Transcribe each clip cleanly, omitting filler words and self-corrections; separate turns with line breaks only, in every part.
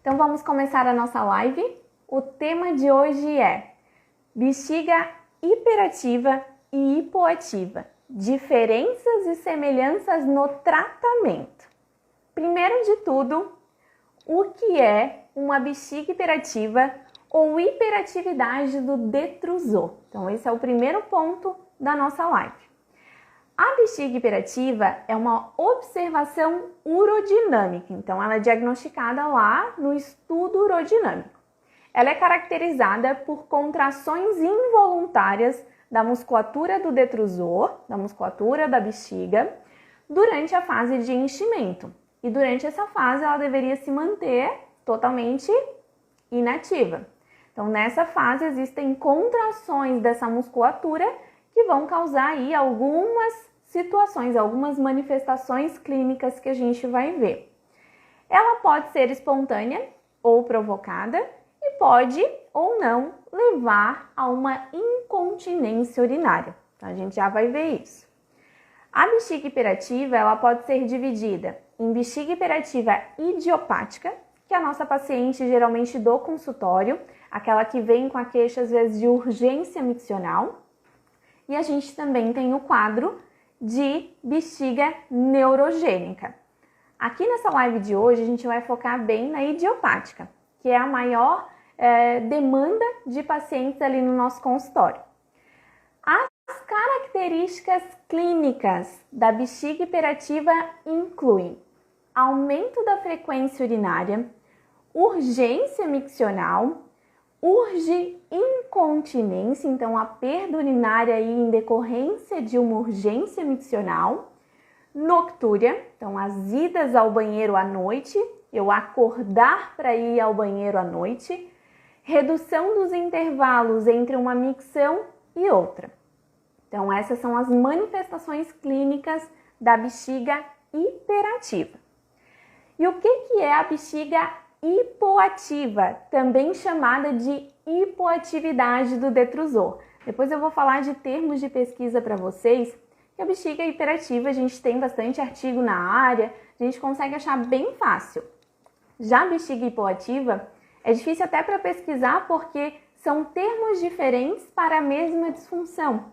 Então vamos começar a nossa live. O tema de hoje é bexiga hiperativa e hipoativa, diferenças e semelhanças no tratamento. Primeiro de tudo, o que é uma bexiga hiperativa ou hiperatividade do detrusor? Então esse é o primeiro ponto da nossa live. A bexiga hiperativa é uma observação urodinâmica, então ela é diagnosticada lá no estudo urodinâmico. Ela é caracterizada por contrações involuntárias da musculatura do detrusor, da musculatura da bexiga, durante a fase de enchimento. E durante essa fase ela deveria se manter totalmente inativa. Então nessa fase existem contrações dessa musculatura que vão causar aí algumas situações, algumas manifestações clínicas que a gente vai ver. Ela pode ser espontânea ou provocada e pode ou não levar a uma incontinência urinária. Então, a gente já vai ver isso. A bexiga hiperativa, ela pode ser dividida em bexiga hiperativa idiopática, que é a nossa paciente geralmente do consultório, aquela que vem com a queixa às vezes de urgência miccional. E a gente também tem o quadro de bexiga neurogênica. Aqui nessa live de hoje a gente vai focar bem na idiopática, que é a maior demanda de pacientes ali no nosso consultório. As características clínicas da bexiga hiperativa incluem aumento da frequência urinária, urgência miccional, urge incontinência, então a perda urinária aí em decorrência de uma urgência miccional, noctúria, então as idas ao banheiro à noite, eu acordar para ir ao banheiro à noite, redução dos intervalos entre uma micção e outra. Então essas são as manifestações clínicas da bexiga hiperativa. E o que é a bexiga hipoativa, também chamada de hipoatividade do detrusor? Depois eu vou falar de termos de pesquisa para vocês, que a bexiga hiperativa a gente tem bastante artigo na área, a gente consegue achar bem fácil. Já a bexiga hipoativa é difícil até para pesquisar porque são termos diferentes para a mesma disfunção.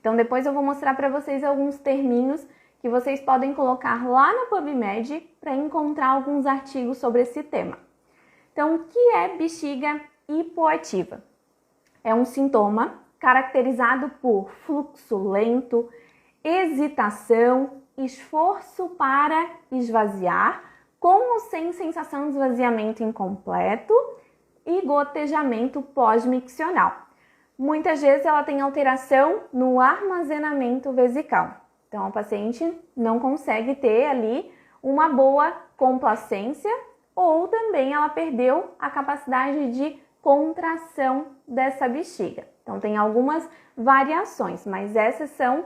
Então depois eu vou mostrar para vocês alguns terminhos que vocês podem colocar lá no PubMed para encontrar alguns artigos sobre esse tema. Então, o que é bexiga hipoativa? É um sintoma caracterizado por fluxo lento, hesitação, esforço para esvaziar, com ou sem sensação de esvaziamento incompleto e gotejamento pós-miccional. Muitas vezes ela tem alteração no armazenamento vesical. Então, a paciente não consegue ter ali uma boa complacência ou também ela perdeu a capacidade de contração dessa bexiga. Então, tem algumas variações, mas essas são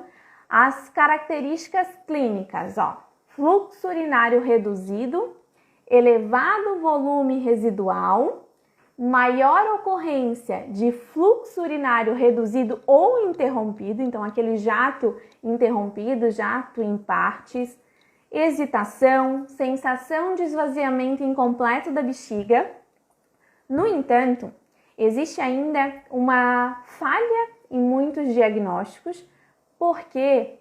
as características clínicas, ó. Fluxo urinário reduzido, elevado volume residual, maior ocorrência de fluxo urinário reduzido ou interrompido, então aquele jato interrompido, jato em partes, hesitação, sensação de esvaziamento incompleto da bexiga. No entanto, existe ainda uma falha em muitos diagnósticos, porque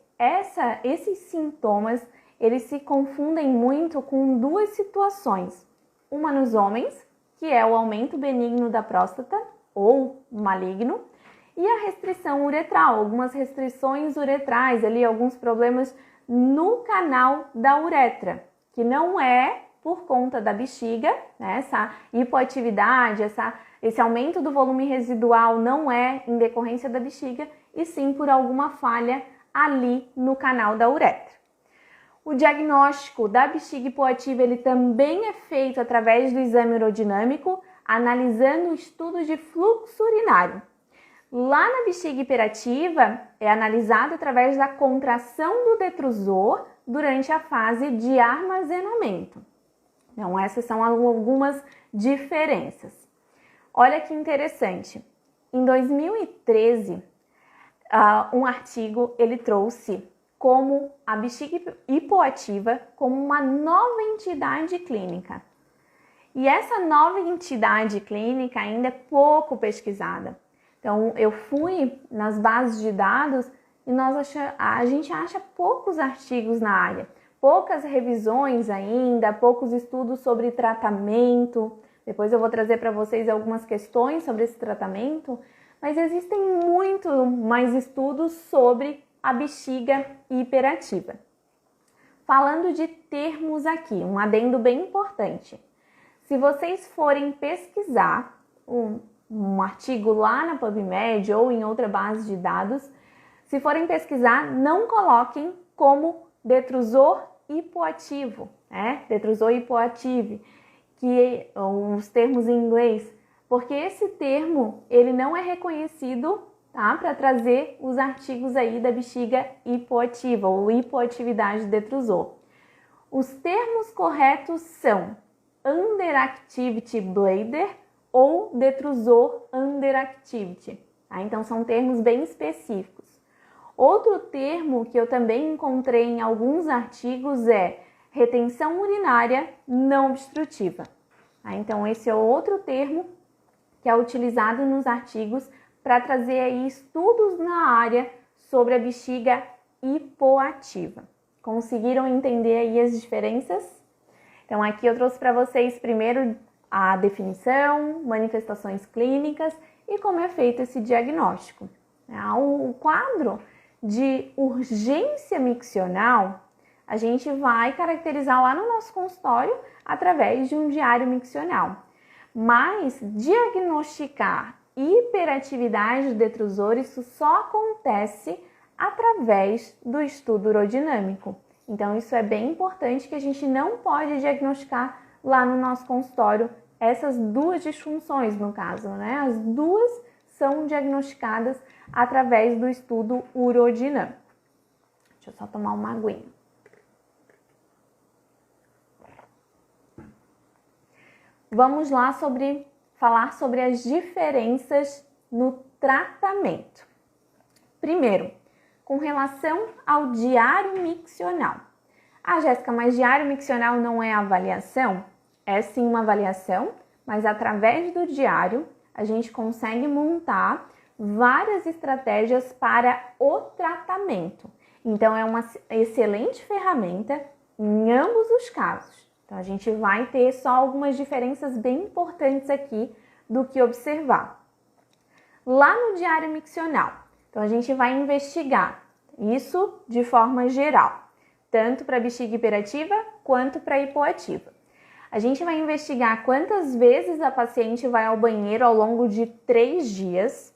esses sintomas eles se confundem muito com duas situações. Uma nos homens, que é o aumento benigno da próstata ou maligno, e a restrição uretral, algumas restrições uretrais, ali alguns problemas no canal da uretra, que não é por conta da bexiga, né? Essa hipoatividade, esse aumento do volume residual não é em decorrência da bexiga, e sim por alguma falha ali no canal da uretra. O diagnóstico da bexiga hipoativa ele também é feito através do exame urodinâmico, analisando o estudo de fluxo urinário. Lá na bexiga hiperativa, é analisado através da contração do detrusor durante a fase de armazenamento. Então, essas são algumas diferenças. Olha que interessante. Em 2013, um artigo ele trouxe como a bexiga hipoativa como uma nova entidade clínica. E essa nova entidade clínica ainda é pouco pesquisada. Então, eu fui nas bases de dados e a gente acha poucos artigos na área, poucas revisões ainda, poucos estudos sobre tratamento. Depois eu vou trazer para vocês algumas questões sobre esse tratamento, mas existem muito mais estudos sobre a bexiga hiperativa. Falando de termos aqui, um adendo bem importante. Se vocês forem pesquisar um artigo lá na PubMed ou em outra base de dados, se forem pesquisar, não coloquem como detrusor hipoativo, detrusor hipoative, que os termos em inglês, porque esse termo ele não é reconhecido, tá, para trazer os artigos aí da bexiga hipoativa ou hipoatividade do detrusor. Os termos corretos são underactivity bladder ou detrusor underactivity, tá? Então são termos bem específicos. Outro termo que eu também encontrei em alguns artigos é retenção urinária não obstrutiva. Tá? Então esse é outro termo que é utilizado nos artigos para trazer aí estudos na área sobre a bexiga hipoativa. Conseguiram entender aí as diferenças? Então aqui eu trouxe para vocês primeiro a definição, manifestações clínicas e como é feito esse diagnóstico. O quadro de urgência miccional a gente vai caracterizar lá no nosso consultório através de um diário miccional. Mas diagnosticar hiperatividade do detrusor, isso só acontece através do estudo urodinâmico. Então isso é bem importante que a gente não pode diagnosticar lá no nosso consultório essas duas disfunções no caso, As duas são diagnosticadas através do estudo urodinâmico. Deixa eu só tomar uma aguinha. Vamos lá falar sobre as diferenças no tratamento. Primeiro, com relação ao diário miccional. Jéssica, mas diário miccional não é avaliação? É sim uma avaliação, mas através do diário a gente consegue montar várias estratégias para o tratamento. Então é uma excelente ferramenta em ambos os casos. Então a gente vai ter só algumas diferenças bem importantes aqui do que observar. Lá no diário miccional, então a gente vai investigar isso de forma geral, tanto para bexiga hiperativa quanto para hipoativa. A gente vai investigar quantas vezes a paciente vai ao banheiro ao longo de 3 dias,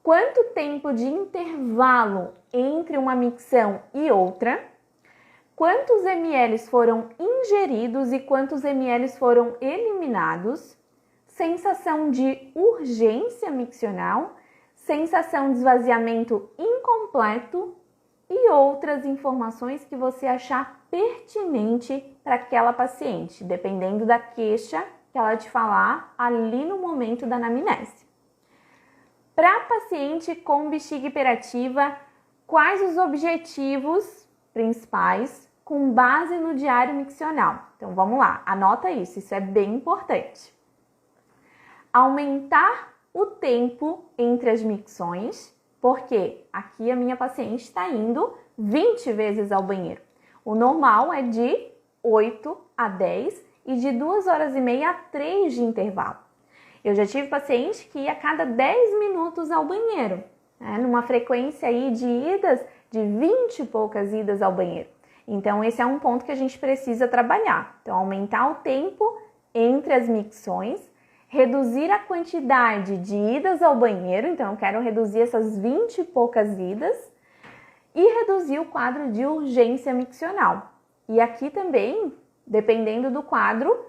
quanto tempo de intervalo entre uma micção e outra, quantos ml foram ingeridos e quantos ml foram eliminados, sensação de urgência miccional, sensação de esvaziamento incompleto e outras informações que você achar pertinente para aquela paciente, dependendo da queixa que ela te falar ali no momento da anamnese. Para paciente com bexiga hiperativa, quais os objetivos principais com base no diário miccional? Então vamos lá, anota isso é bem importante. Aumentar o tempo entre as micções, porque aqui a minha paciente está indo 20 vezes ao banheiro. O normal é de 8 a 10 e de 2 horas e meia a 3 de intervalo. Eu já tive paciente que ia a cada 10 minutos ao banheiro, numa frequência aí de idas de 20 e poucas idas ao banheiro. Então esse é um ponto que a gente precisa trabalhar. Então aumentar o tempo entre as micções, reduzir a quantidade de idas ao banheiro, então eu quero reduzir essas 20 e poucas idas e reduzir o quadro de urgência miccional. E aqui também, dependendo do quadro,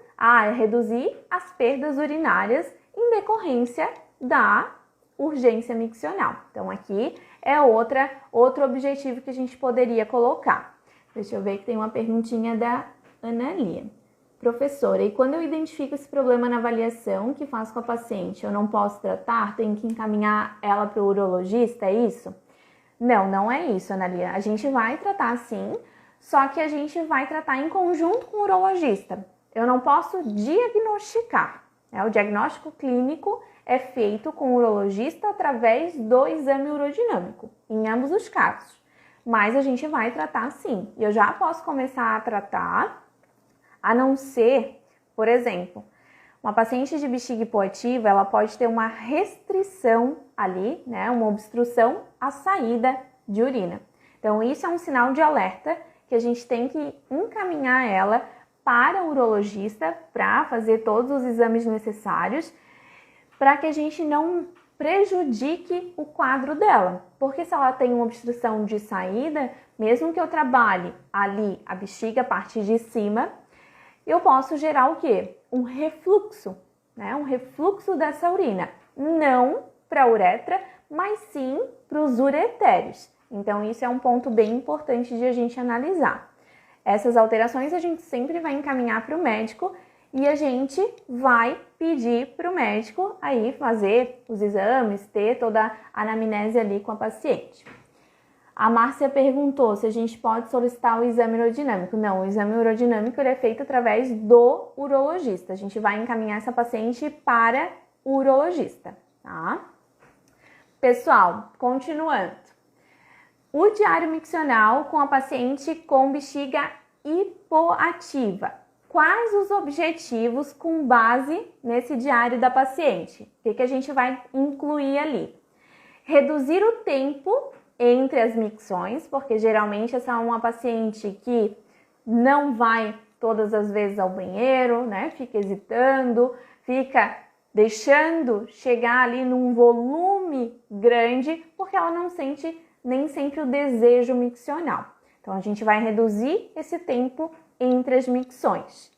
reduzir as perdas urinárias em decorrência da urgência miccional. Então aqui é outro objetivo que a gente poderia colocar. Deixa eu ver que tem uma perguntinha da Ana Lia. Professora, e quando eu identifico esse problema na avaliação, o que faço com a paciente? Eu não posso tratar? Tenho que encaminhar ela para o urologista, é isso? Não é isso, Ana Lia. A gente vai tratar sim, só que a gente vai tratar em conjunto com o urologista. eu não posso diagnosticar. Né? O diagnóstico clínico é feito com o urologista através do exame urodinâmico, em ambos os casos. Mas a gente vai tratar sim. E eu já posso começar a tratar, a não ser, por exemplo, uma paciente de bexiga hipoativa, ela pode ter uma restrição ali, né, uma obstrução à saída de urina. Então, isso é um sinal de alerta que a gente tem que encaminhar ela para o urologista para fazer todos os exames necessários para que a gente não prejudique o quadro dela. Porque se ela tem uma obstrução de saída, mesmo que eu trabalhe ali a bexiga, a parte de cima, eu posso gerar o quê? Um refluxo, né? Um refluxo dessa urina. Não para a uretra, mas sim para os uretérios. Então, isso é um ponto bem importante de a gente analisar. Essas alterações a gente sempre vai encaminhar para o médico e a gente vai pedir para o médico aí fazer os exames, ter toda a anamnese ali com a paciente. A Márcia perguntou se a gente pode solicitar o exame urodinâmico. Não, o exame urodinâmico ele é feito através do urologista. A gente vai encaminhar essa paciente para o urologista, tá? Pessoal, continuando. O diário miccional com a paciente com bexiga hipoativa. Quais os objetivos com base nesse diário da paciente? O que a gente vai incluir ali? Reduzir o tempo entre as micções, porque geralmente essa é uma paciente que não vai todas as vezes ao banheiro, né? Fica hesitando, fica deixando chegar ali num volume grande, porque ela não sente nem sempre o desejo miccional. Então, a gente vai reduzir esse tempo entre as micções.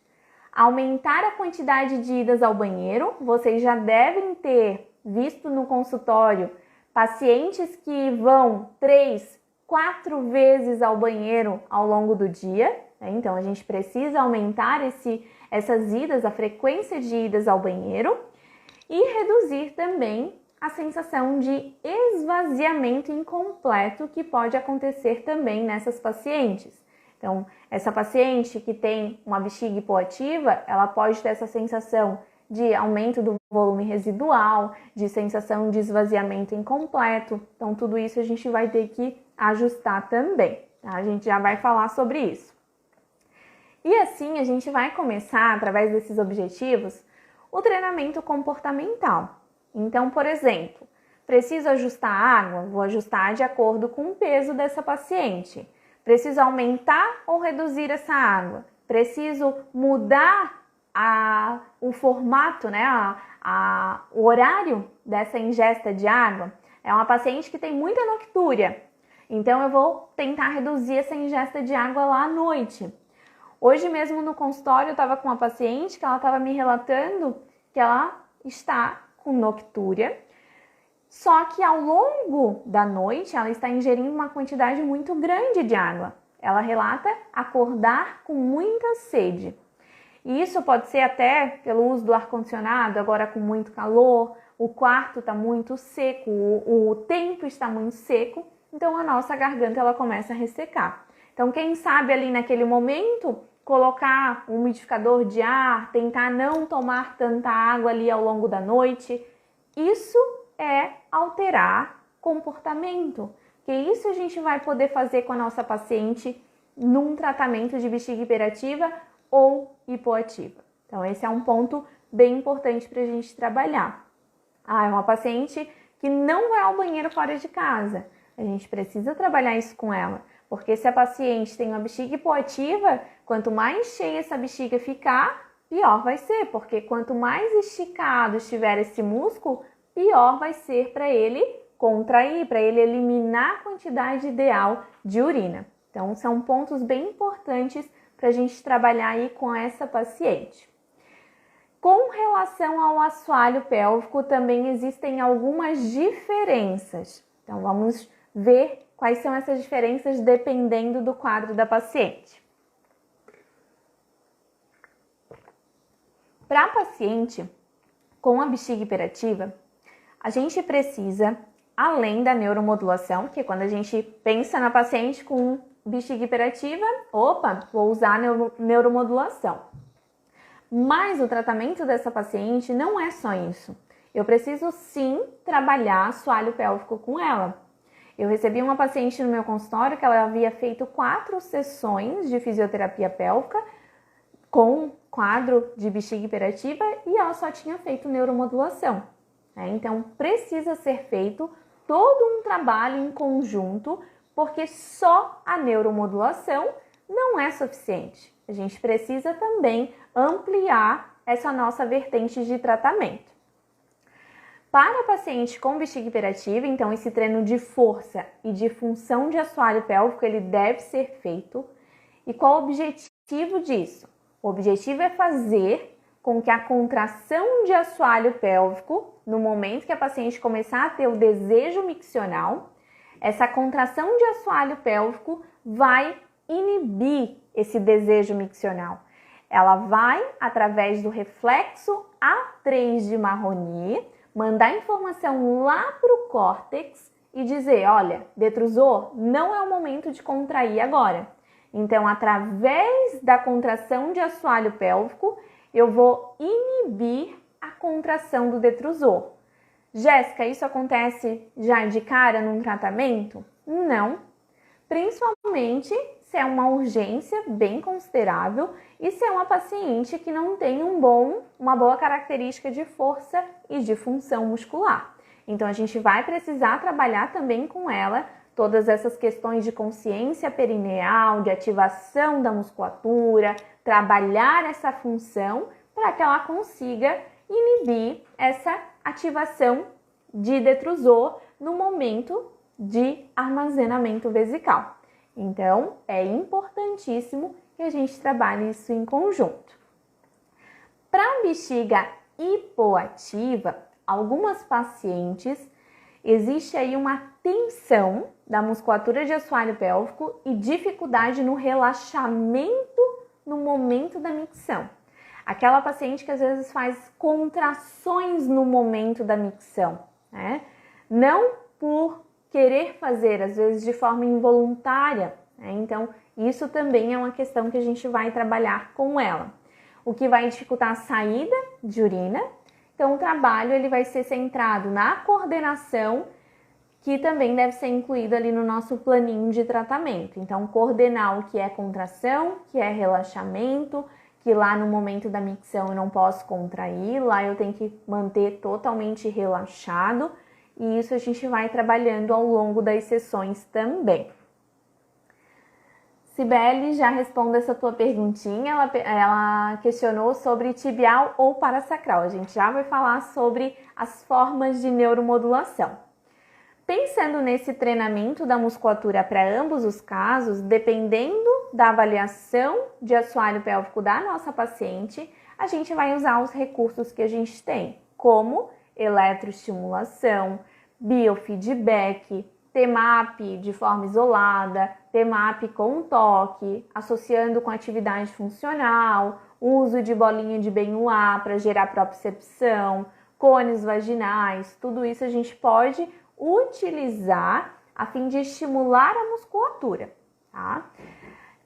Aumentar a quantidade de idas ao banheiro. Vocês já devem ter visto no consultório pacientes que vão 3, 4 vezes ao banheiro ao longo do dia. Né? Então, a gente precisa aumentar essas idas, a frequência de idas ao banheiro. E reduzir também a sensação de esvaziamento incompleto que pode acontecer também nessas pacientes. Então, essa paciente que tem uma bexiga hipoativa, ela pode ter essa sensação de aumento do volume residual, de sensação de esvaziamento incompleto. Então, tudo isso a gente vai ter que ajustar também, tá? A gente já vai falar sobre isso. E assim, a gente vai começar, através desses objetivos, o treinamento comportamental. Então, por exemplo, preciso ajustar a água? Vou ajustar de acordo com o peso dessa paciente. Preciso aumentar ou reduzir essa água? Preciso mudar o formato, né? O horário dessa ingesta de água? É uma paciente que tem muita noctúria, então eu vou tentar reduzir essa ingesta de água lá à noite. Hoje mesmo no consultório eu estava com uma paciente que ela estava me relatando que ela está com noctúria, só que ao longo da noite ela está ingerindo uma quantidade muito grande de água. Ela relata acordar com muita sede. E isso pode ser até pelo uso do ar-condicionado, agora com muito calor, o quarto está muito seco, o tempo está muito seco, então a nossa garganta ela começa a ressecar. Então quem sabe ali naquele momento colocar um umidificador de ar, tentar não tomar tanta água ali ao longo da noite, isso é alterar comportamento. Que isso a gente vai poder fazer com a nossa paciente num tratamento de bexiga hiperativa ou hipoativa. Então esse é um ponto bem importante para a gente trabalhar. É uma paciente que não vai ao banheiro fora de casa. A gente precisa trabalhar isso com ela. Porque se a paciente tem uma bexiga hipoativa, quanto mais cheia essa bexiga ficar, pior vai ser. Porque quanto mais esticado estiver esse músculo, pior vai ser para ele contrair, para ele eliminar a quantidade ideal de urina. Então, são pontos bem importantes para a gente trabalhar aí com essa paciente. Com relação ao assoalho pélvico, também existem algumas diferenças. Então, vamos ver quais são essas diferenças dependendo do quadro da paciente. Para a paciente com a bexiga hiperativa, a gente precisa, além da neuromodulação, que é quando a gente pensa na paciente com bexiga hiperativa, vou usar a neuromodulação. Mas o tratamento dessa paciente não é só isso. Eu preciso sim trabalhar assoalho pélvico com ela. Eu recebi uma paciente no meu consultório que ela havia feito 4 sessões de fisioterapia pélvica com quadro de bexiga hiperativa e ela só tinha feito neuromodulação. Então precisa ser feito todo um trabalho em conjunto, porque só a neuromodulação não é suficiente. A gente precisa também ampliar essa nossa vertente de tratamento. Para paciente com bexiga hiperativa, então esse treino de força e de função de assoalho pélvico, ele deve ser feito. E qual o objetivo disso? O objetivo é fazer com que a contração de assoalho pélvico, no momento que a paciente começar a ter o desejo miccional, essa contração de assoalho pélvico vai inibir esse desejo miccional. Ela vai, através do reflexo A3 de Marroni, mandar informação lá para o córtex e dizer, olha, detrusor, não é o momento de contrair agora. Então, através da contração de assoalho pélvico, eu vou inibir a contração do detrusor. Jéssica, isso acontece já de cara num tratamento? Não. Principalmente se é uma urgência bem considerável e se é uma paciente que não tem uma boa característica de força e de função muscular. Então, a gente vai precisar trabalhar também com ela todas essas questões de consciência perineal, de ativação da musculatura, trabalhar essa função para que ela consiga inibir essa ativação de detrusor no momento de armazenamento vesical. Então, é importantíssimo que a gente trabalhe isso em conjunto. Para a bexiga hipoativa, algumas pacientes existe aí uma tensão da musculatura de assoalho pélvico e dificuldade no relaxamento no momento da micção. Aquela paciente que às vezes faz contrações no momento da micção, né? Não por querer fazer, às vezes de forma involuntária, né? Então, isso também é uma questão que a gente vai trabalhar com ela. O que vai dificultar a saída de urina. Então, o trabalho ele vai ser centrado na coordenação, que também deve ser incluído ali no nosso planinho de tratamento. Então, coordenar o que é contração, que é relaxamento, que lá no momento da micção eu não posso contrair, lá eu tenho que manter totalmente relaxado, e isso a gente vai trabalhando ao longo das sessões também. Cibele já responde essa tua perguntinha, ela questionou sobre tibial ou parasacral. A gente já vai falar sobre as formas de neuromodulação. Pensando nesse treinamento da musculatura para ambos os casos, dependendo da avaliação de assoalho pélvico da nossa paciente, a gente vai usar os recursos que a gente tem, como eletroestimulação, biofeedback, TMAP de forma isolada, TMAP com toque, associando com atividade funcional, uso de bolinha de Benoit para gerar propriocepção, cones vaginais, tudo isso a gente pode utilizar a fim de estimular a musculatura, tá?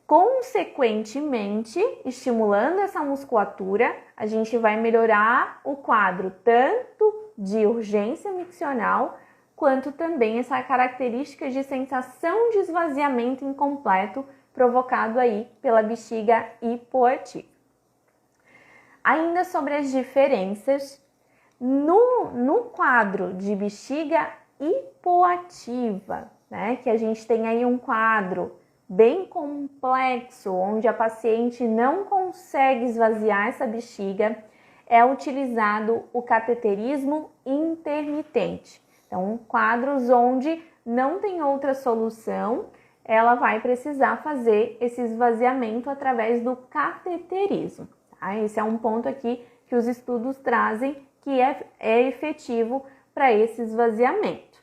Consequentemente, estimulando essa musculatura, a gente vai melhorar o quadro tanto de urgência miccional, quanto também essa característica de sensação de esvaziamento incompleto provocado aí pela bexiga hipoativa. Ainda sobre as diferenças, no quadro de bexiga hipoativa, né, que a gente tem aí um quadro bem complexo, onde a paciente não consegue esvaziar essa bexiga, é utilizado o cateterismo intermitente. Então, quadros onde não tem outra solução, ela vai precisar fazer esse esvaziamento através do cateterismo. Tá? Esse é um ponto aqui que os estudos trazem que é efetivo para esse esvaziamento.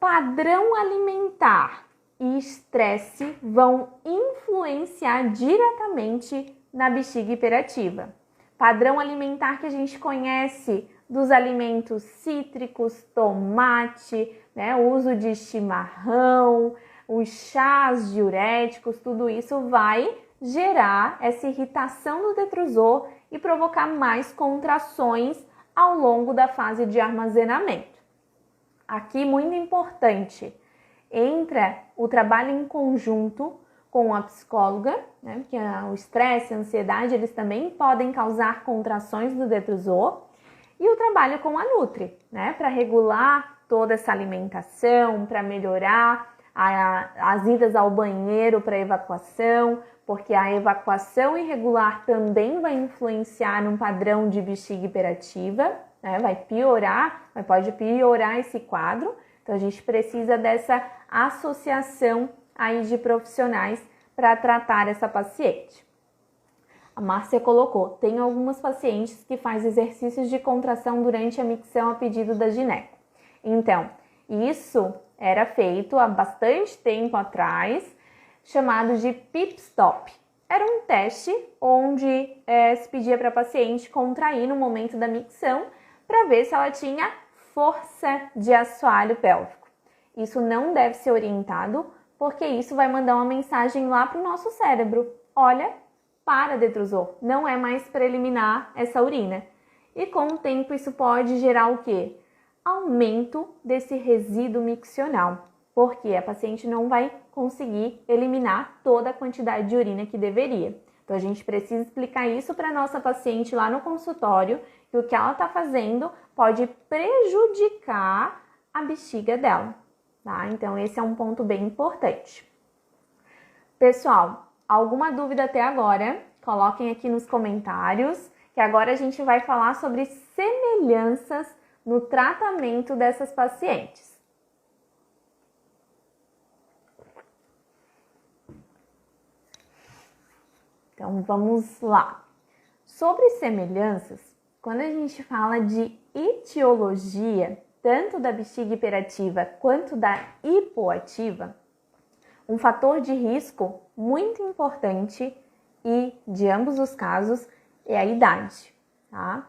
Padrão alimentar e estresse vão influenciar diretamente na bexiga hiperativa. Padrão alimentar que a gente conhece dos alimentos cítricos, tomate, né, o uso de chimarrão, os chás diuréticos, tudo isso vai gerar essa irritação do detrusor e provocar mais contrações ao longo da fase de armazenamento. Aqui, muito importante, entra o trabalho em conjunto com a psicóloga, né, porque o estresse, a ansiedade, eles também podem causar contrações do detrusor, e o trabalho com a Nutri, né, para regular toda essa alimentação, para melhorar as idas ao banheiro para evacuação, porque a evacuação irregular também vai influenciar num padrão de bexiga hiperativa, né, pode piorar esse quadro. Então a gente precisa dessa associação aí de profissionais para tratar essa paciente. A Márcia colocou, tem algumas pacientes que fazem exercícios de contração durante a micção a pedido da gineco. Então, isso era feito há bastante tempo atrás, chamado de PIP Stop. Era um teste onde se pedia para a paciente contrair no momento da micção para ver se ela tinha força de assoalho pélvico. Isso não deve ser orientado, porque isso vai mandar uma mensagem lá para o nosso cérebro. Olha, para, detrusor, não é mais para eliminar essa urina. E com o tempo isso pode gerar o quê? Aumento desse resíduo miccional, porque a paciente não vai conseguir eliminar toda a quantidade de urina que deveria. Então a gente precisa explicar isso para a nossa paciente lá no consultório, que o que ela está fazendo pode prejudicar a bexiga dela, tá? Então esse é um ponto bem importante. Pessoal, alguma dúvida até agora? Coloquem aqui nos comentários, que agora a gente vai falar sobre semelhanças no tratamento dessas pacientes. Então vamos lá. Sobre semelhanças, quando a gente fala de etiologia, tanto da bexiga hiperativa quanto da hipoativa, um fator de risco muito importante e de ambos os casos é a idade, tá?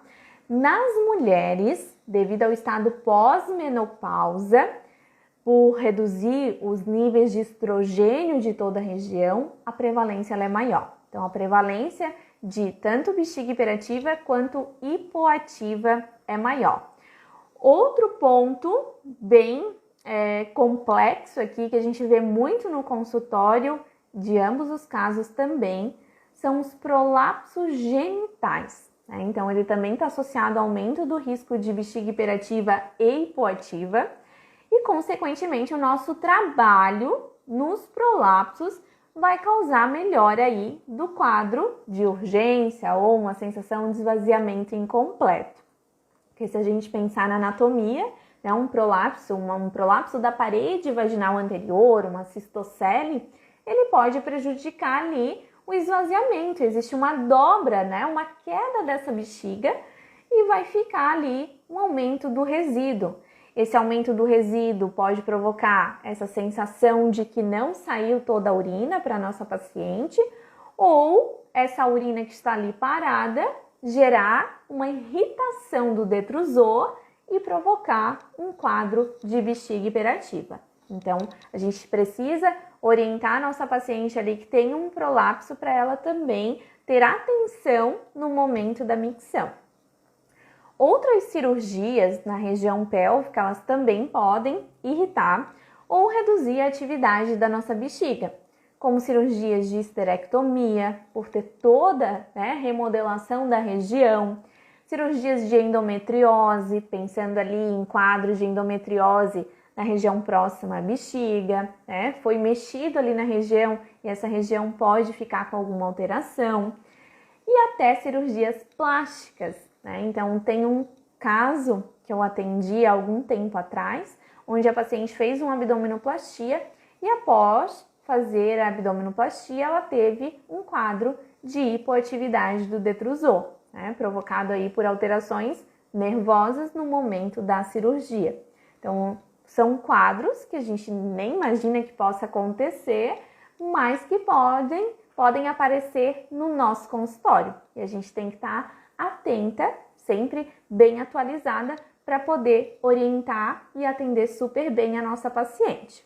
Nas mulheres, devido ao estado pós-menopausa, por reduzir os níveis de estrogênio de toda a região, a prevalência ela é maior. Então, a prevalência de tanto bexiga hiperativa quanto hipoativa é maior. Outro ponto bem complexo aqui, que a gente vê muito no consultório, de ambos os casos também, são os prolapsos genitais, né? Então, ele também está associado ao aumento do risco de bexiga hiperativa e hipoativa e, consequentemente, o nosso trabalho nos prolapsos vai causar melhora aí do quadro de urgência ou uma sensação de esvaziamento incompleto. Porque se a gente pensar na anatomia, né, um prolapso da parede vaginal anterior, uma cistocele, ele pode prejudicar ali o esvaziamento. Existe uma dobra, né, uma queda dessa bexiga e vai ficar ali um aumento do resíduo. Esse aumento do resíduo pode provocar essa sensação de que não saiu toda a urina para a nossa paciente, ou essa urina que está ali parada gerar uma irritação do detrusor e provocar um quadro de bexiga hiperativa. Então, a gente precisa orientar a nossa paciente ali que tem um prolapso para ela também ter atenção no momento da micção. Outras cirurgias na região pélvica, elas também podem irritar ou reduzir a atividade da nossa bexiga, como cirurgias de histerectomia, por ter toda, né, remodelação da região, cirurgias de endometriose, pensando ali em quadros de endometriose na região próxima à bexiga, né, foi mexido ali na região e essa região pode ficar com alguma alteração, e até cirurgias plásticas, né? Então, tem um caso que eu atendi há algum tempo atrás, onde a paciente fez uma abdominoplastia e após fazer a abdominoplastia, ela teve um quadro de hipoatividade do detrusor, né, provocado aí por alterações nervosas no momento da cirurgia. Então, são quadros que a gente nem imagina que possa acontecer, mas que podem aparecer no nosso consultório. E a gente tem que estar atenta, sempre bem atualizada, para poder orientar e atender super bem a nossa paciente.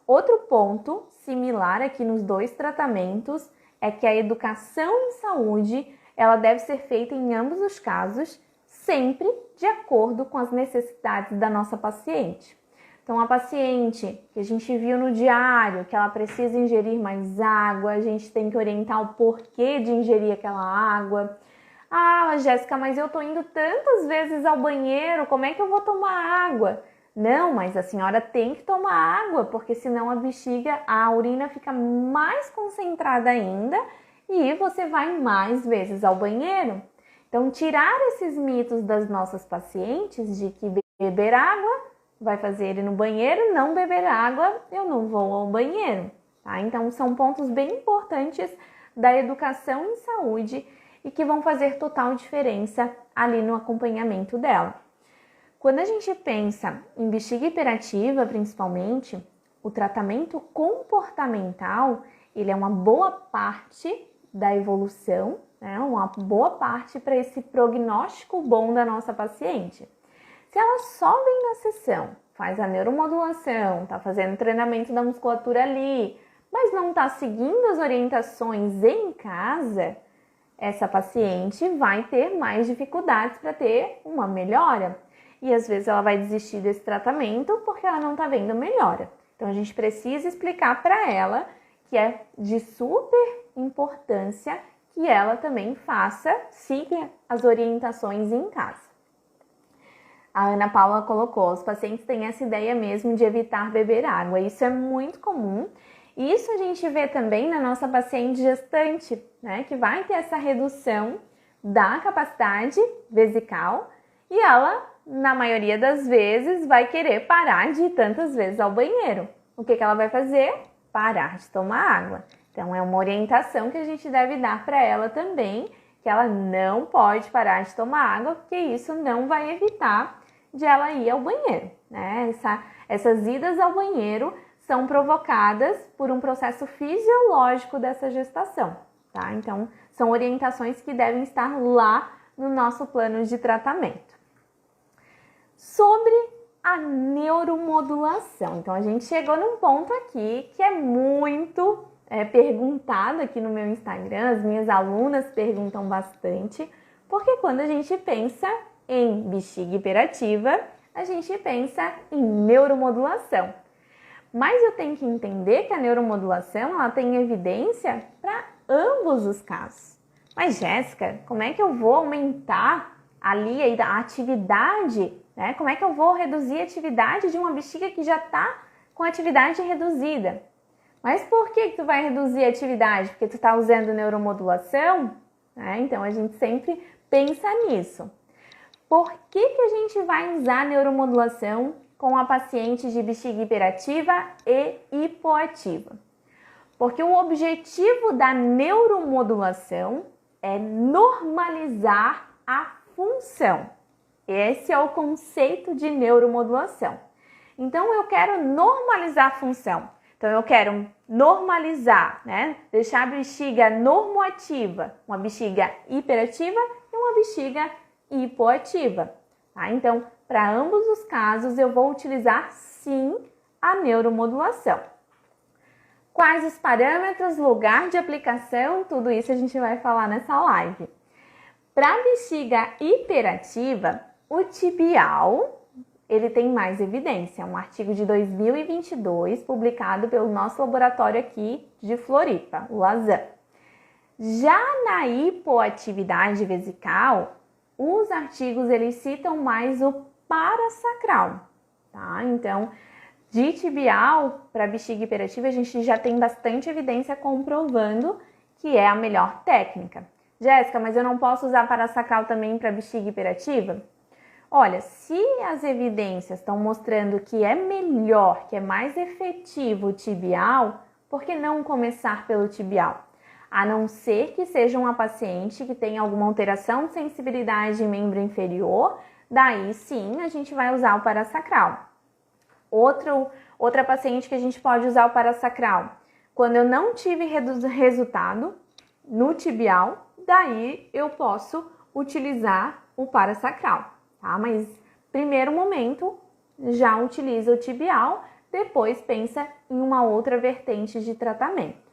Outro ponto similar aqui nos dois tratamentos é que a educação em saúde ela deve ser feita em ambos os casos, sempre de acordo com as necessidades da nossa paciente. Então, a paciente que a gente viu no diário, que ela precisa ingerir mais água, a gente tem que orientar o porquê de ingerir aquela água. Ah, Jéssica, mas eu tô indo tantas vezes ao banheiro, como é que eu vou tomar água? Não, mas a senhora tem que tomar água, porque senão a bexiga, a urina fica mais concentrada ainda e você vai mais vezes ao banheiro. Então, tirar esses mitos das nossas pacientes de que beber água vai fazer ele no banheiro, não beber água, eu não vou ao banheiro, tá? Então, são pontos bem importantes da educação em saúde e que vão fazer total diferença ali no acompanhamento dela. Quando a gente pensa em bexiga hiperativa, principalmente, o tratamento comportamental, ele é uma boa parte da evolução, né? Uma boa parte para esse prognóstico bom da nossa paciente. Se ela só vem na sessão, faz a neuromodulação, está fazendo treinamento da musculatura ali, mas não está seguindo as orientações em casa, essa paciente vai ter mais dificuldades para ter uma melhora. E às vezes ela vai desistir desse tratamento porque ela não está vendo melhora. Então a gente precisa explicar para ela que é de super importância que ela também siga as orientações em casa. A Ana Paula colocou, os pacientes têm essa ideia mesmo de evitar beber água. Isso é muito comum. Isso a gente vê também na nossa paciente gestante, né? Que vai ter essa redução da capacidade vesical e ela, na maioria das vezes, vai querer parar de ir tantas vezes ao banheiro. O que ela vai fazer? Parar de tomar água. Então, é uma orientação que a gente deve dar para ela também, que ela não pode parar de tomar água, porque isso não vai evitar de ela ir ao banheiro, né? Essas idas ao banheiro são provocadas por um processo fisiológico dessa gestação, tá? Então, são orientações que devem estar lá no nosso plano de tratamento. Sobre a neuromodulação. Então, a gente chegou num ponto aqui que é muito perguntado aqui no meu Instagram, as minhas alunas perguntam bastante, porque quando a gente pensa em bexiga hiperativa, a gente pensa em neuromodulação. Mas eu tenho que entender que a neuromodulação ela tem evidência para ambos os casos. Mas Jéssica, como é que eu vou aumentar ali a atividade, né? Como é que eu vou reduzir a atividade de uma bexiga que já está com atividade reduzida? Mas por que tu vai reduzir a atividade? Porque tu está usando neuromodulação? Então, a gente sempre pensa nisso. Por que a gente vai usar neuromodulação com a paciente de bexiga hiperativa e hipoativa? Porque o objetivo da neuromodulação é normalizar a função. Esse é o conceito de neuromodulação. Então, eu quero normalizar a função. Então, eu quero normalizar, né? Deixar a bexiga normoativa, uma bexiga hiperativa e uma bexiga hipoativa. Tá? Então, para ambos os casos, eu vou utilizar sim a neuromodulação. Quais os parâmetros, lugar de aplicação, tudo isso a gente vai falar nessa live. Para a bexiga hiperativa, o tibial ele tem mais evidência. É um artigo de 2022, publicado pelo nosso laboratório aqui de Floripa, o Lazan. Já na hipoatividade vesical, os artigos eles citam mais o parasacral, tá? Então, de tibial para bexiga hiperativa, a gente já tem bastante evidência comprovando que é a melhor técnica. Jéssica, mas eu não posso usar parasacral também para bexiga hiperativa? Olha, se as evidências estão mostrando que é melhor, que é mais efetivo o tibial, por que não começar pelo tibial? A não ser que seja uma paciente que tenha alguma alteração de sensibilidade em membro inferior, daí sim a gente vai usar o parasacral. Outra paciente que a gente pode usar o parasacral, quando eu não tive resultado no tibial, daí eu posso utilizar o parasacral. Tá? Mas, primeiro momento, já utiliza o tibial, depois pensa em uma outra vertente de tratamento.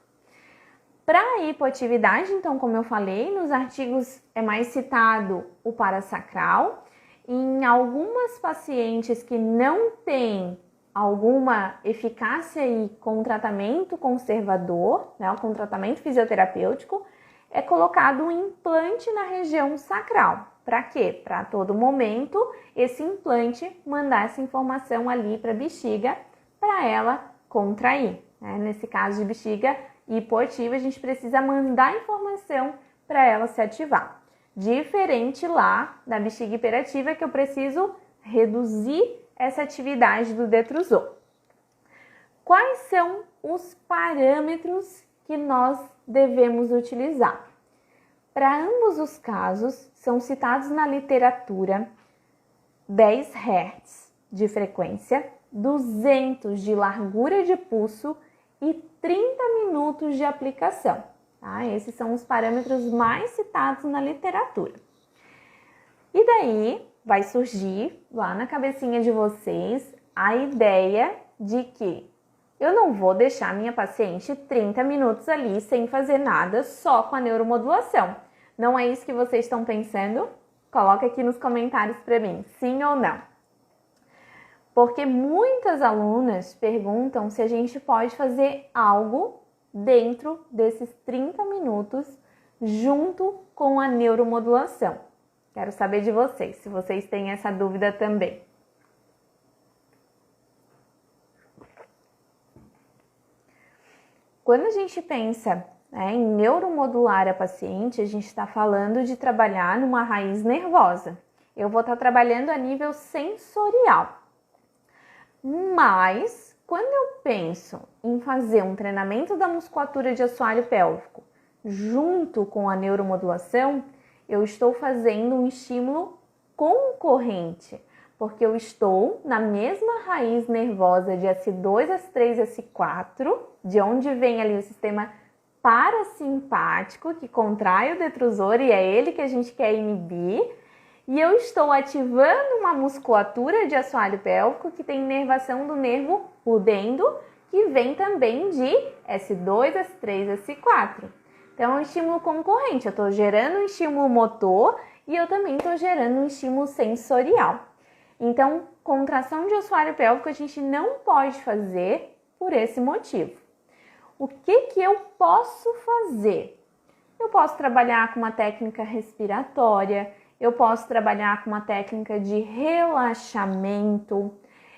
Para a hipoatividade, então, como eu falei, nos artigos é mais citado o parasacral. Em algumas pacientes que não têm alguma eficácia aí com tratamento conservador, né, com tratamento fisioterapêutico, é colocado um implante na região sacral. Para quê? Para a todo momento esse implante mandar essa informação ali para a bexiga para ela contrair. Né? Nesse caso de bexiga hipoativa, a gente precisa mandar informação para ela se ativar. Diferente lá da bexiga hiperativa, que eu preciso reduzir essa atividade do detrusor. Quais são os parâmetros que nós devemos utilizar? Para ambos os casos, são citados na literatura 10 Hz de frequência, 200 de largura de pulso e 30 minutos de aplicação. Tá? Esses são os parâmetros mais citados na literatura. E daí vai surgir lá na cabecinha de vocês a ideia de que eu não vou deixar minha paciente 30 minutos ali sem fazer nada só com a neuromodulação. Não é isso que vocês estão pensando? Coloca aqui nos comentários para mim, sim ou não. Porque muitas alunas perguntam se a gente pode fazer algo dentro desses 30 minutos junto com a neuromodulação. Quero saber de vocês, se vocês têm essa dúvida também. Quando a gente pensa, né, em neuromodular a paciente, a gente está falando de trabalhar numa raiz nervosa. Eu vou estar trabalhando a nível sensorial. Mas, quando eu penso em fazer um treinamento da musculatura de assoalho pélvico junto com a neuromodulação, eu estou fazendo um estímulo concorrente, porque eu estou na mesma raiz nervosa de S2, S3, S4, de onde vem ali o sistema parasimpático, que contrai o detrusor e é ele que a gente quer inibir, e eu estou ativando uma musculatura de assoalho pélvico que tem inervação do nervo pudendo, que vem também de S2, S3, S4. Então, é um estímulo concorrente. Eu estou gerando um estímulo motor e eu também estou gerando um estímulo sensorial. Então, contração de assoalho pélvico a gente não pode fazer por esse motivo. O que eu posso fazer? Eu posso trabalhar com uma técnica respiratória, eu posso trabalhar com uma técnica de relaxamento,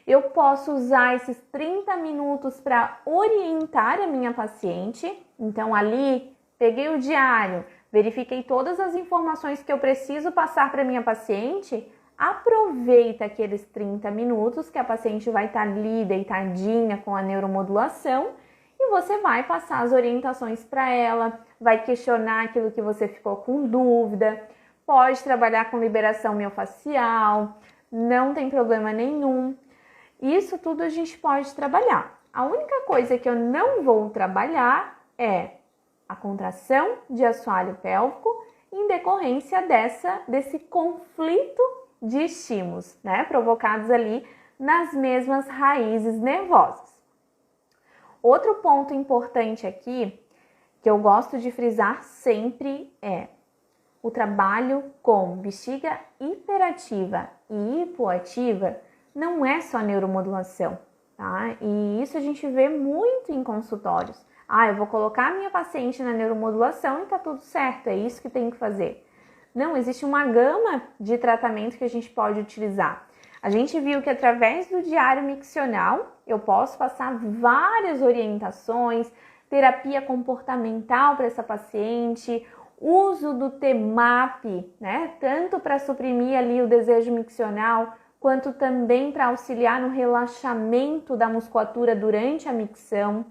eu posso usar esses 30 minutos para orientar a minha paciente. Então, ali, peguei o diário, verifiquei todas as informações que eu preciso passar para minha paciente, aproveita aqueles 30 minutos que a paciente vai estar ali deitadinha com a neuromodulação e você vai passar as orientações para ela, vai questionar aquilo que você ficou com dúvida, pode trabalhar com liberação miofascial, não tem problema nenhum. Isso tudo a gente pode trabalhar. A única coisa que eu não vou trabalhar é a contração de assoalho pélvico em decorrência desse conflito de estímulos, né, provocados ali nas mesmas raízes nervosas. Outro ponto importante aqui, que eu gosto de frisar sempre, é o trabalho com bexiga hiperativa e hipoativa não é só neuromodulação, tá? E isso a gente vê muito em consultórios. Eu vou colocar a minha paciente na neuromodulação e tá tudo certo, é isso que tem que fazer. Não, existe uma gama de tratamento que a gente pode utilizar. A gente viu que através do diário miccional eu posso passar várias orientações, terapia comportamental para essa paciente, uso do TMAP, né? Tanto para suprimir ali o desejo miccional, quanto também para auxiliar no relaxamento da musculatura durante a micção.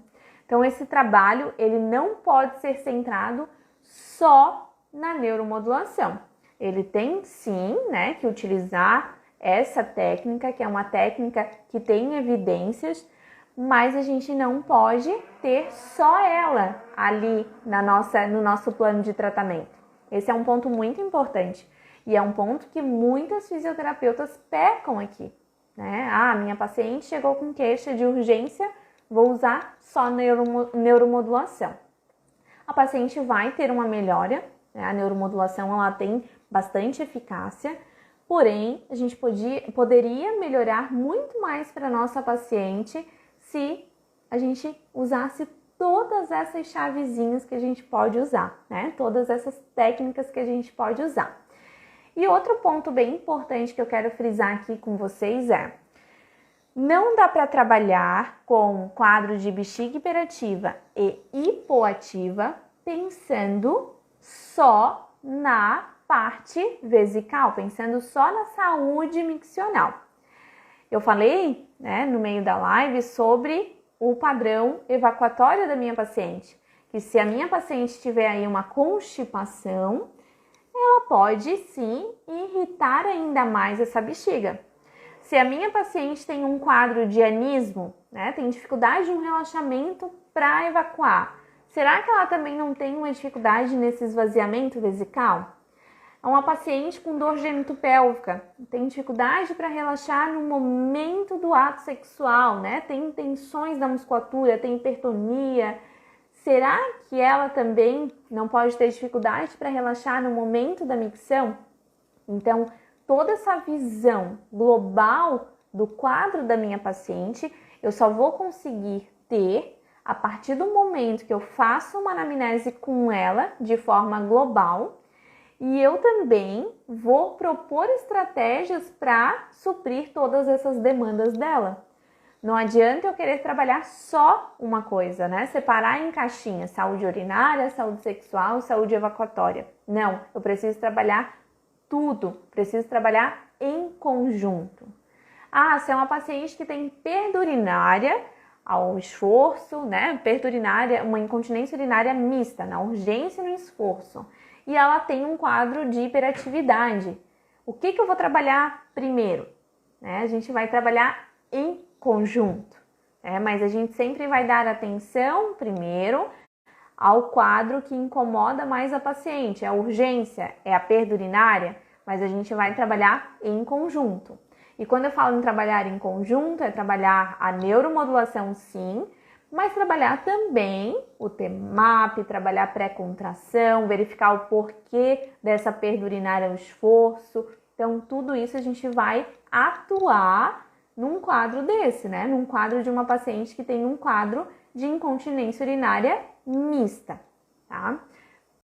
Então, esse trabalho ele não pode ser centrado só na neuromodulação. Ele tem sim, né, que utilizar essa técnica, que é uma técnica que tem evidências, mas a gente não pode ter só ela ali no nosso plano de tratamento. Esse é um ponto muito importante e é um ponto que muitas fisioterapeutas pecam aqui, né? Minha paciente chegou com queixa de urgência, vou usar só neuromodulação. a paciente vai ter uma melhora, né? A neuromodulação ela tem bastante eficácia, porém a gente poderia melhorar muito mais para nossa paciente se a gente usasse todas essas chavezinhas que a gente pode usar, né? Todas essas técnicas que a gente pode usar. E outro ponto bem importante que eu quero frisar aqui com vocês é: não dá para trabalhar com quadro de bexiga hiperativa e hipoativa pensando só na parte vesical, pensando só na saúde miccional. Eu falei, né, no meio da live sobre o padrão evacuatório da minha paciente, que se a minha paciente tiver aí uma constipação, ela pode sim irritar ainda mais essa bexiga. Se a minha paciente tem um quadro de anismo, né, tem dificuldade no relaxamento para evacuar, será que ela também não tem uma dificuldade nesse esvaziamento vesical? É uma paciente com dor genitopélvica, tem dificuldade para relaxar no momento do ato sexual, né? Tem tensões da musculatura, tem hipertonia. Será que ela também não pode ter dificuldade para relaxar no momento da micção? Então, toda essa visão global do quadro da minha paciente, eu só vou conseguir ter a partir do momento que eu faço uma anamnese com ela de forma global. E eu também vou propor estratégias para suprir todas essas demandas dela. Não adianta eu querer trabalhar só uma coisa, né? Separar em caixinhas, saúde urinária, saúde sexual, saúde evacuatória. Não, eu preciso trabalhar tudo, preciso trabalhar em conjunto. Ah, se é uma paciente que tem perda urinária ao esforço, né? Perda urinária, uma incontinência urinária mista, na urgência e no esforço. E ela tem um quadro de hiperatividade. O que eu vou trabalhar primeiro? A gente vai trabalhar em conjunto, mas a gente sempre vai dar atenção primeiro ao quadro que incomoda mais a paciente. A urgência é a perda urinária, mas a gente vai trabalhar em conjunto. E quando eu falo em trabalhar em conjunto, é trabalhar a neuromodulação sim, mas trabalhar também o TMAP, trabalhar pré-contração, verificar o porquê dessa perda urinária ao esforço. Então, tudo isso a gente vai atuar num quadro desse, né? Num quadro de uma paciente que tem um quadro de incontinência urinária mista, tá?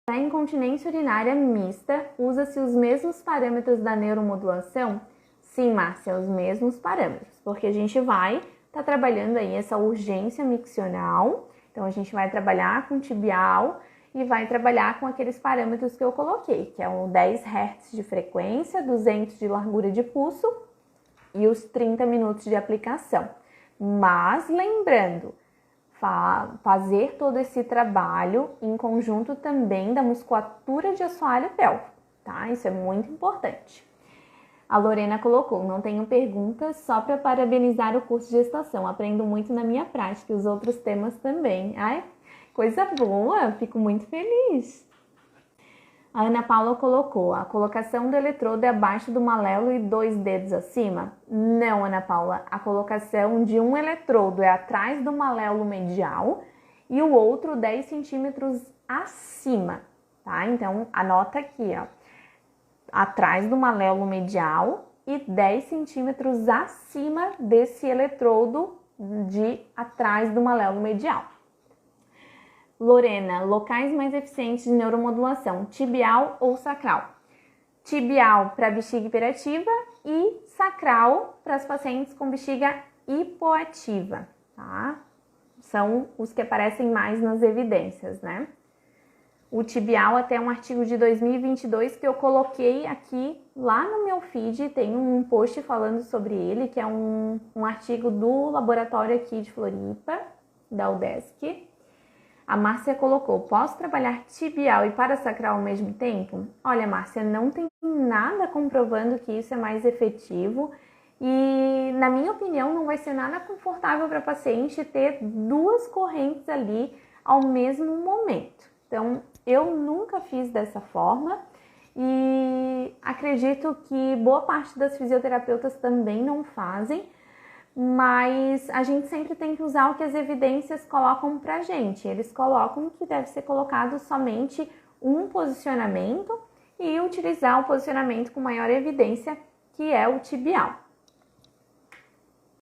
Para incontinência urinária mista, usa-se os mesmos parâmetros da neuromodulação? Sim, Márcia, os mesmos parâmetros, porque a gente vai tá trabalhando aí essa urgência miccional, então a gente vai trabalhar com tibial e vai trabalhar com aqueles parâmetros que eu coloquei, que é o 10 Hz de frequência, 200 de largura de pulso e os 30 minutos de aplicação. Mas lembrando, fazer todo esse trabalho em conjunto também da musculatura de assoalho pélvico, tá? Isso é muito importante. A Lorena colocou, não tenho perguntas, só para parabenizar o curso de gestação. Aprendo muito na minha prática e os outros temas também. Ai, coisa boa, fico muito feliz. A Ana Paula colocou, a colocação do eletrodo é abaixo do maléolo e 2 dedos acima? Não, Ana Paula, a colocação de um eletrodo é atrás do maléolo medial e o outro 10 centímetros acima, tá? Então, anota aqui, ó. Atrás do maléolo medial e 10 centímetros acima desse eletrodo de atrás do maléolo medial. Lorena, locais mais eficientes de neuromodulação, tibial ou sacral? Tibial para bexiga hiperativa e sacral para as pacientes com bexiga hipoativa, tá? São os que aparecem mais nas evidências, né? O tibial até um artigo de 2022 que eu coloquei aqui lá no meu feed, tem um post falando sobre ele, que é um artigo do laboratório aqui de Floripa, da UDESC. A Márcia colocou, posso trabalhar tibial e parasacral ao mesmo tempo? Olha, Márcia, não tem nada comprovando que isso é mais efetivo e, na minha opinião, não vai ser nada confortável para a paciente ter 2 correntes ali ao mesmo momento. Então, eu nunca fiz dessa forma e acredito que boa parte das fisioterapeutas também não fazem, mas a gente sempre tem que usar o que as evidências colocam pra gente. Eles colocam que deve ser colocado somente um posicionamento e utilizar o posicionamento com maior evidência, que é o tibial.